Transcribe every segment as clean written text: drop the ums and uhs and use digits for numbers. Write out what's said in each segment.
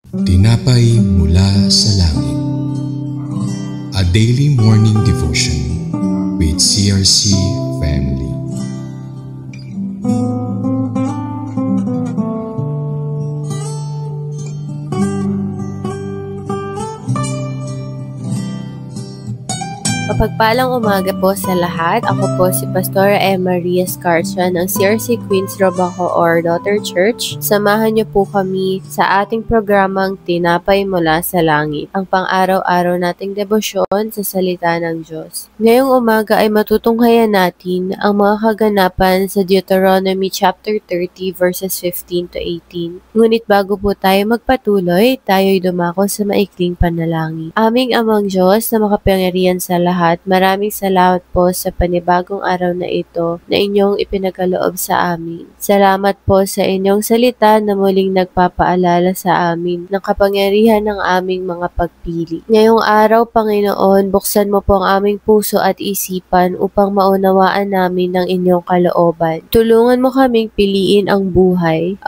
Tinapay mula sa langit. A daily morning devotion with CRC family. Mapagpalang umaga po sa lahat. Ako po si Pastora Maria Escarcia ng CRC Queens Robaco or Daughter Church. Samahan niyo po kami sa ating programang Tinapay Mula sa Langit, ang pang-araw-araw nating debosyon sa salita ng Diyos. Ngayong umaga ay matutunghayan natin ang mga kaganapan sa Deuteronomy chapter 30 verses 15 to 18. Ngunit bago po tayo magpatuloy, tayo'y dumako sa maikling panalangin. Aming Amang Diyos na makapangyarihan sa lahat, maraming salamat po sa panibagong araw na ito na inyong ipinagaloob sa amin. Salamat po sa inyong salita na muling nagpapaalala sa amin ng kapangyarihan ng aming mga pagpili. Ngayong araw, Panginoon, buksan mo po ang aming puso at isipan upang maunawaan namin ng inyong kalooban. Tulungan mo kaming piliin ang buhay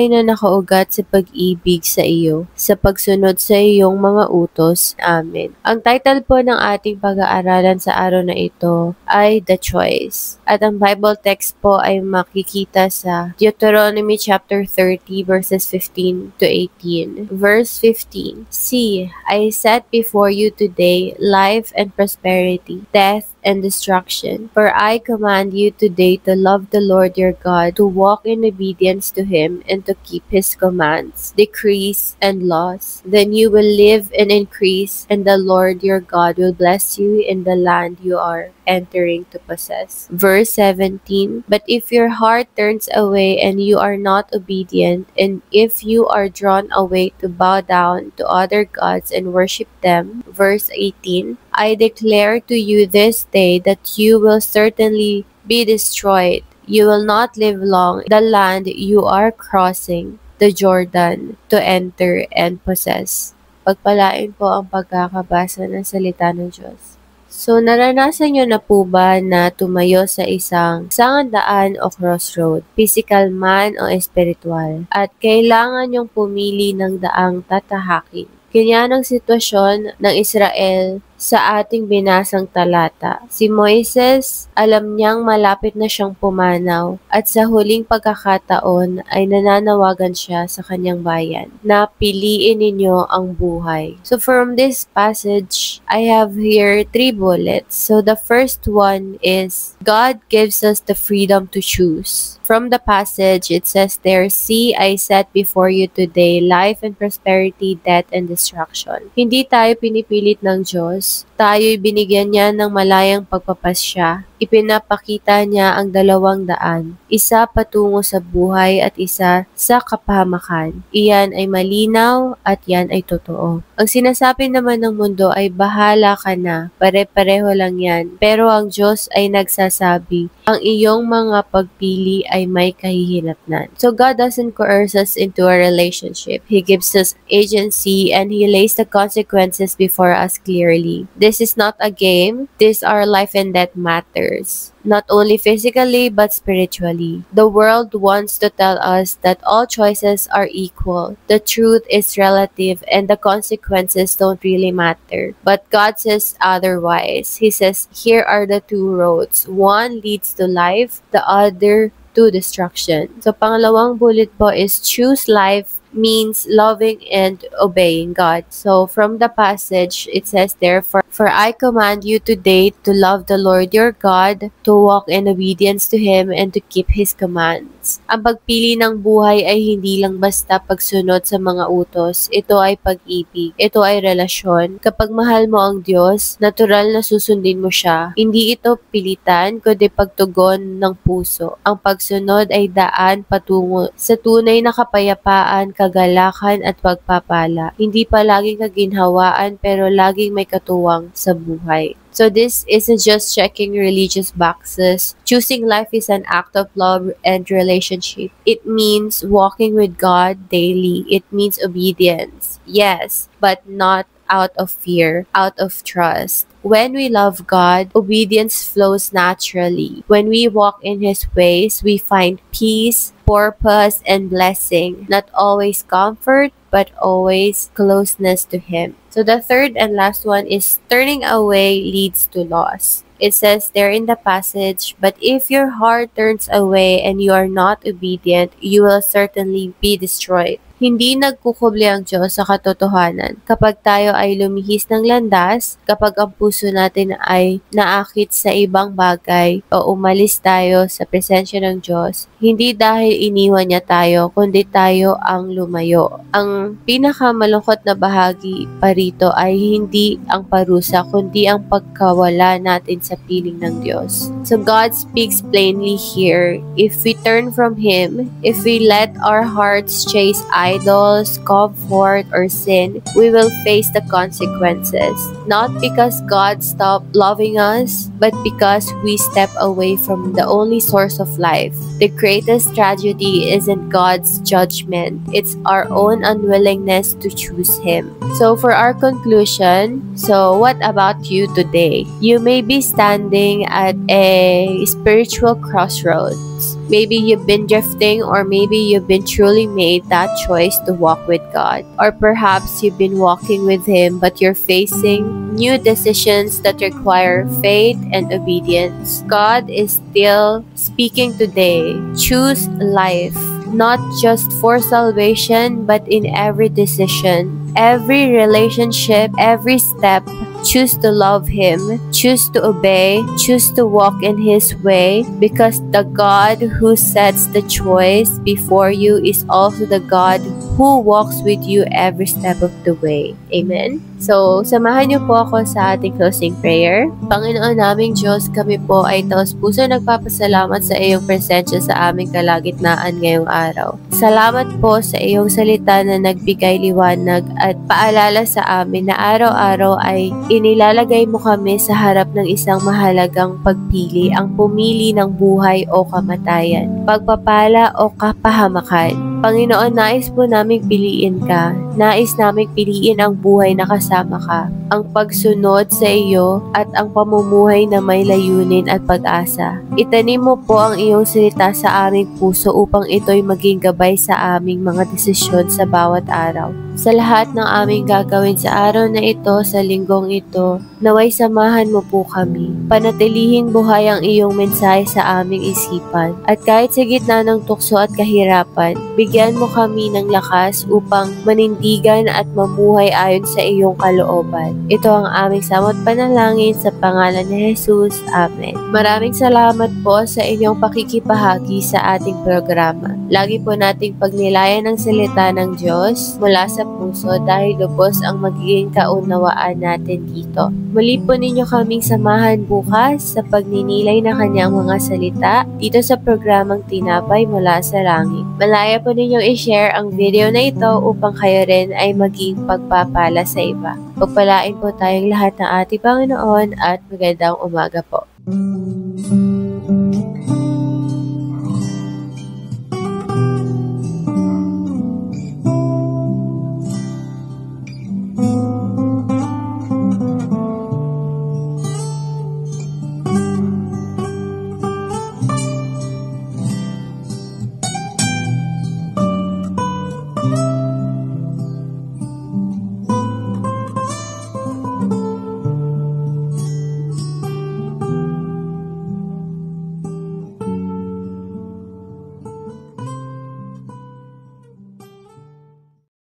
na nakaugat sa pag-ibig sa iyo, sa pagsunod sa iyong mga utos. Amen. Ang title po ng ating pag-aaralan sa araw na ito ay The Choice. At ang Bible text po ay makikita sa Deuteronomy chapter 30 verses 15 to 18. Verse 15, See, I set before you today life and prosperity, death and destruction. For I command you today to love the Lord your God, to walk in obedience to Him, and to keep His commands, decrees, and laws. Then you will live and increase, and the Lord your God will bless you in the land you are entering to possess. Verse 17, But if your heart turns away and you are not obedient, and if you are drawn away to bow down to other gods and worship them, verse 18, I declare to you this day that you will certainly be destroyed. You will not live long in the land you are crossing the Jordan to enter and possess. Pagpalain po ang pagkakabasa ng salita ng Diyos. So, naranasan nyo na po ba na tumayo sa isang daan o crossroad, physical man o espiritual, at kailangan nyong pumili ng daang tatahakin? Ganyan ang sitwasyon ng Israel sa ating binasang talata. Si Moises, alam niyang malapit na siyang pumanaw at sa huling pagkakataon ay nananawagan siya sa kanyang bayan na piliin ninyo ang buhay. So from this passage, I have here 3 bullets. So the first one is, God gives us the freedom to choose. From the passage, it says there, See, I set before you today life and prosperity, death and destruction. Hindi tayo pinipilit ng Diyos. Tayo'y binigyan niya ng malayang pagpapasya. Ipinapakita niya ang 200. Isa patungo sa buhay at isa sa kapahamakan. Iyan ay malinaw at yan ay totoo. Ang sinasabi naman ng mundo ay bahala ka na, pare-pareho lang yan. Pero ang Diyos ay nagsasabi, ang iyong mga pagpili ay may kahihinatnan. So God doesn't coerce us into a relationship. He gives us agency and He lays the consequences before us clearly. This is not a game. These are life and death matters. Not only physically but spiritually. The world wants to tell us that all choices are equal. The truth is relative and the consequences don't really matter. But God says otherwise. He says, here are the 2 roads. One leads to life, the other to destruction. So pangalawang bullet po is choose life means loving and obeying God. So from the passage, it says there, For I command you today to love the Lord your God, to walk in obedience to Him, and to keep His commands. Ang pagpili ng buhay ay hindi lang basta pagsunod sa mga utos. Ito ay pag-ibig. Ito ay relasyon. Kapag mahal mo ang Diyos, natural na susundin mo siya. Hindi ito pilitan, kundi pagtugon ng puso. Ang pagsunod ay daan patungo sa tunay na kapayapaan, kagalakan at pagpapala. Hindi palaging kaginhawaan pero laging may katuwang sa buhay. So this isn't just checking religious boxes. Choosing life is an act of love and relationship. It means walking with God daily. It means obedience. Yes, but not out of fear, out of trust. When we love God, obedience flows naturally. When we walk in His ways, we find peace, purpose, and blessing. Not always comfort, but always closeness to Him. So the third and last one is turning away leads to loss. It says there in the passage, but if your heart turns away and you are not obedient, you will certainly be destroyed. Hindi nagkukubli ang Diyos sa katotohanan. Kapag tayo ay lumihis ng landas, kapag ang puso natin ay naakit sa ibang bagay o umalis tayo sa presensya ng Diyos, hindi dahil iniwan niya tayo, kundi tayo ang lumayo. Ang pinakamalungkot na bahagi pa rito ay hindi ang parusa, kundi ang pagkawala natin sa piling ng Diyos. So God speaks plainly here. If we turn from Him, if we let our hearts chase idols, comfort, or sin, we will face the consequences. Not because God stopped loving us, but because we step away from the only source of life. The greatest tragedy isn't God's judgment, it's our own unwillingness to choose Him. So for our conclusion, so what about you today? You may be standing at a spiritual crossroads. Maybe you've been drifting, or maybe you've been truly made that choice to walk with God. Or perhaps you've been walking with Him, but you're facing new decisions that require faith and obedience. God is still speaking today. Choose life, not just for salvation, but in every decision, every relationship, every step. Choose to love Him, choose to obey, choose to walk in His way, because the God who sets the choice before you is also the God who walks with you every step of the way. Amen? So, samahan niyo po ako sa ating closing prayer. Panginoon naming Diyos, kami po ay taos-puso nagpapasalamat sa iyong presensya sa aming kalagitnaan ngayong araw. Salamat po sa iyong salita na nagbigay liwanag at paalala sa amin na araw-araw ay inilalagay mo kami sa harap ng isang mahalagang pagpili, ang pumili ng buhay o kamatayan, pagpapala o kapahamakan. Panginoon, nais po naming piliin ka. Nais naming piliin ang buhay na kasama ka, ang pagsunod sa iyo at ang pamumuhay na may layunin at pag-asa. Itanim mo po ang iyong salita sa aming puso upang ito'y maging gabay sa aming mga desisyon sa bawat araw. Sa lahat ng aming gagawin sa araw na ito, sa linggong ito, naway samahan mo po kami. Panatilihing buhay ang iyong mensahe sa aming isipan. At kahit sa gitna ng tukso at kahirapan, bigyan mo kami ng lakas upang manindigan at mamuhay ayon sa iyong kalooban. Ito ang aming samot panalangin sa pangalan ni Jesus. Amen. Maraming salamat po sa inyong pakikibahagi sa ating programa. Lagi po nating pagnilayan ang salita ng Diyos mula sa puso dahil lubos ang magiging kaunawaan natin dito. Muli po ninyo kaming samahan bukas sa pagninilay na kanyang mga salita dito sa programang Tinapay Mula sa Langit. Malaya po ninyong i-share ang video na ito upang kayo rin ay maging pagpapala sa iba. Pagpalain po tayong lahat ng ating Panginoon at magandang umaga po.